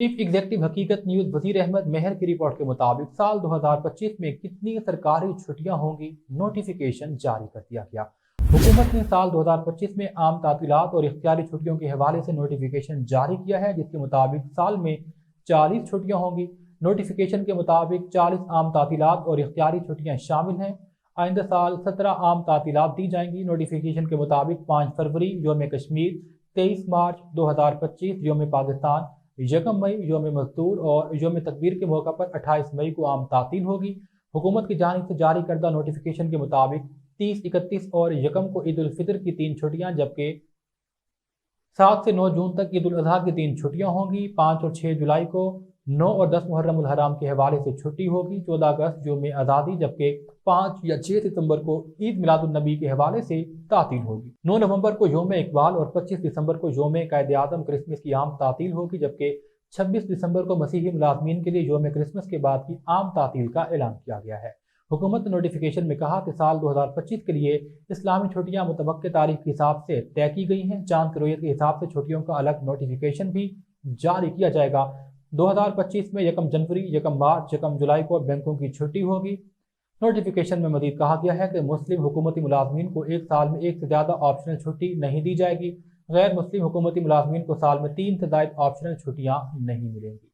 Chief executive हकीकत news वजीर अहमद मेहर की रिपोर्ट के मुताबिक साल 2025 में कितनी सरकारी छुट्टियां होंगी, नोटिफिकेशन जारी कर दिया गया। हुकूमत ने साल 2025 में आम तातीलात और इख्तियारी छुट्टियों के हवाले से नोटिफिकेशन जारी किया है, जिसके मुताबिक साल में 40 छुट्टियां होंगी। नोटिफिकेशन के मुताबिक 40 आम तातीलात और इख्तियारी छुट्टियां शामिल हैं। आइंदा साल 17 आम तातीलात दी जाएंगी। नोटिफिकेशन के मुताबिक 5 फरवरी योम कश्मीर, 23 मार्च 2025 योम पाकिस्तान, 1 मई योम मजदूर और योम तकबीर के मौका पर 28 मई को आम तातील होगी। हुकूमत की जानिब से जारी करदा नोटिफिकेशन के मुताबिक 30, 31 और 1 को ईद उल फितर की 3 छुट्टियां, जबकि 7 से 9 जून तक ईद उल अजहा की 3 छुट्टियां होंगी। 5 और 6 जुलाई को 9 और 10 मुहर्रम उल हराम के हवाले से छुट्टी होगी। 14 अगस्त योम आज़ादी, जबकि 5 या 6 सितंबर को ईद मिलादुन नबी के हवाले से तातील होगी। 9 नवंबर को योम इकबाल और 25 दिसंबर को योम कायद आज़म क्रिसमस की आम तातील होगी, जबकि 26 दिसंबर को मसीही मुलाजमीन के लिए योम क्रिसमस के बाद की आम तातील का ऐलान किया गया है। हुकूमत ने नोटिफिकेशन में कहा कि साल 2025 के लिए इस्लामी छुट्टियां मुतवक्के तारीख के हिसाब से तय की गई हैं। चांद की रोयत के हिसाब से छुट्टियों का अलग नोटिफिकेशन भी जारी किया जाएगा। 2025 में 1 जनवरी, 1 मार्च, 1 जुलाई को बैंकों की छुट्टी होगी। नोटिफिकेशन में मजीद कहा गया है कि मुस्लिम हुकूमती मुलाजमीन को एक साल में 1 से ज़्यादा ऑप्शनल छुट्टी नहीं दी जाएगी। गैर मुस्लिम हुकूमती मुलाजमीन को साल में 3 से ज़ायद ऑप्शनल छुट्टियाँ नहीं मिलेंगी।